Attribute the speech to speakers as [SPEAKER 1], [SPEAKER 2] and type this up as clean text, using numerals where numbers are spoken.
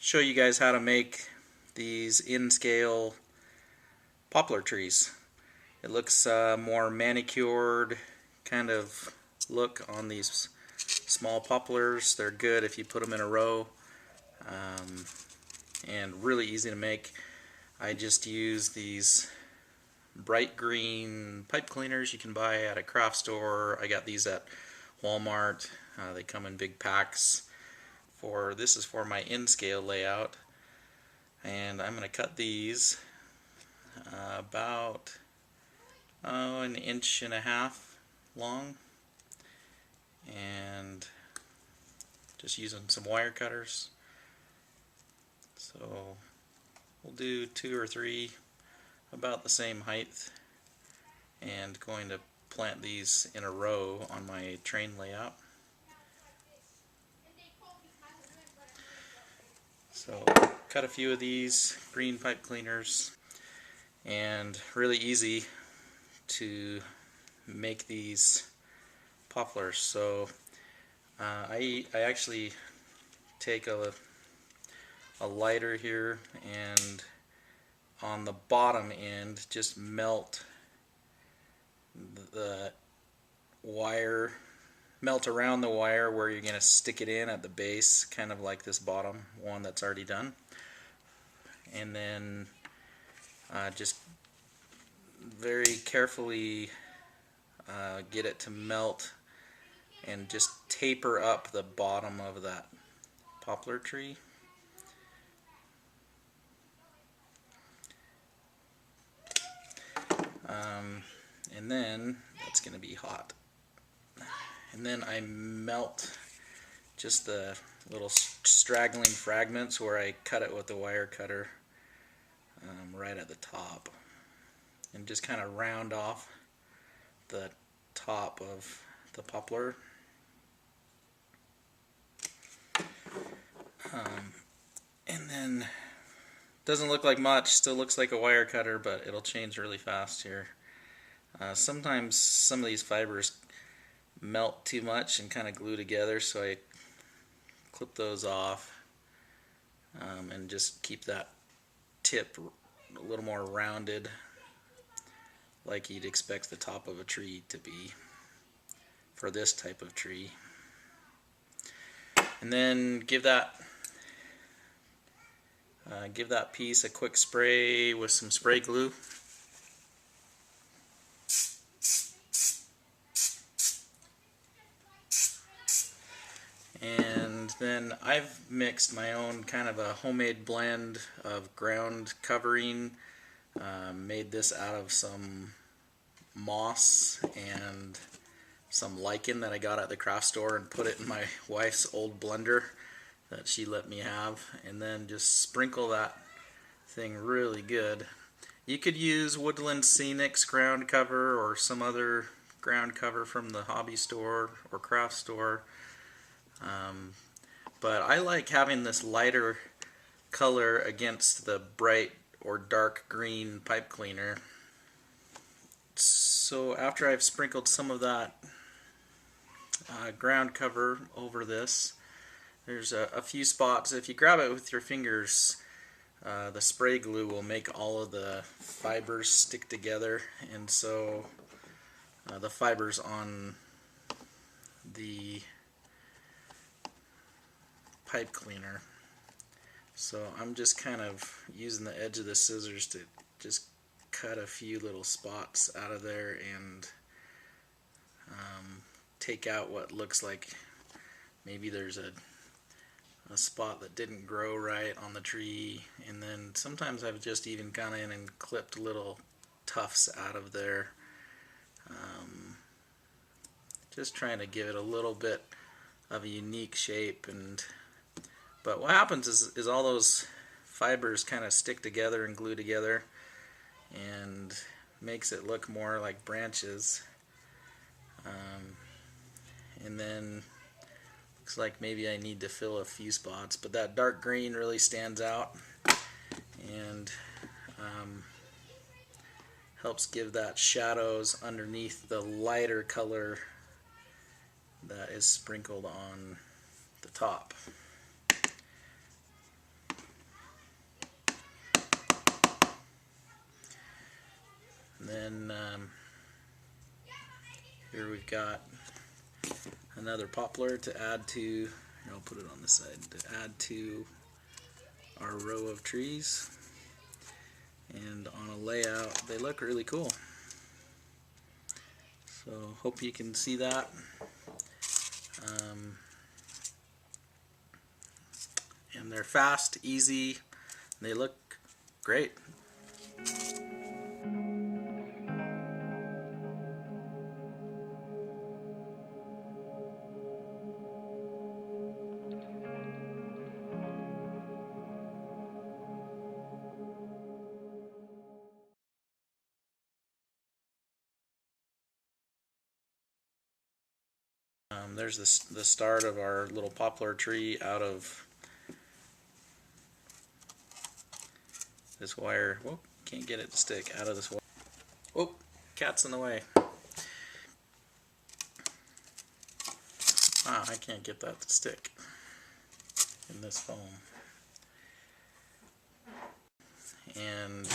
[SPEAKER 1] show you guys how to make these in-scale poplar trees. It looks more manicured kind of look on these small poplars. They're good if you put them in a row, and really easy to make. I just use these bright green pipe cleaners you can buy at a craft store. I got these at Walmart. They come in big packs. This is for my in-scale layout, and I'm going to cut these about an inch and a half long, and just using some wire cutters. So we'll do 2 or 3 about the same height, and going to plant these in a row on my train layout. So cut a few of these green pipe cleaners, and really easy to make these poplars. So I actually take a lighter here, and on the bottom end just melt the wire, melt around the wire where you're going to stick it in at the base, kind of like this bottom one that's already done, and then just very carefully get it to melt and just taper up the bottom of that poplar tree. And then that's going to be hot. And then I melt just the little straggling fragments where I cut it with the wire cutter right at the top, and just kind of round off the top of the poplar. And then doesn't look like much, still looks like a wire cutter, but it'll change really fast here. Sometimes some of these fibers melt too much and kind of glue together, so I clip those off and just keep that tip a little more rounded, like you'd expect the top of a tree to be for this type of tree. And then give that piece a quick spray with some spray glue. And then I've mixed my own kind of a homemade blend of ground covering. Made this out of some moss and some lichen that I got at the craft store, and put it in my wife's old blender that she let me have, and then just sprinkle that thing really good. You could use Woodland Scenic's ground cover or some other ground cover from the hobby store or craft store. But I like having this lighter color against the bright or dark green pipe cleaner. So after I've sprinkled some of that ground cover over this, there's a few spots. If you grab it with your fingers, the spray glue will make all of the fibers stick together, and so the fibers on the pipe cleaner. So I'm just kind of using the edge of the scissors to just cut a few little spots out of there, and take out what looks like maybe there's a spot that didn't grow right on the tree. And then sometimes I've just even gone in and clipped little tufts out of there, just trying to give it a little bit of a unique shape. But what happens is all those fibers kind of stick together and glue together, and makes it look more like branches. And then looks like maybe I need to fill a few spots, but that dark green really stands out, and helps give that shadows underneath the lighter color that is sprinkled on the top. And then here we've got another poplar to add to, here, I'll put it on this side, to add to our row of trees. And on a layout, they look really cool. So hope you can see that. And they're fast, easy, they look great. There's the start of our little poplar tree out of this wire. Whoa, can't get it to stick out of this wire. Oh, cat's in the way. Ah, I can't get that to stick in this foam. And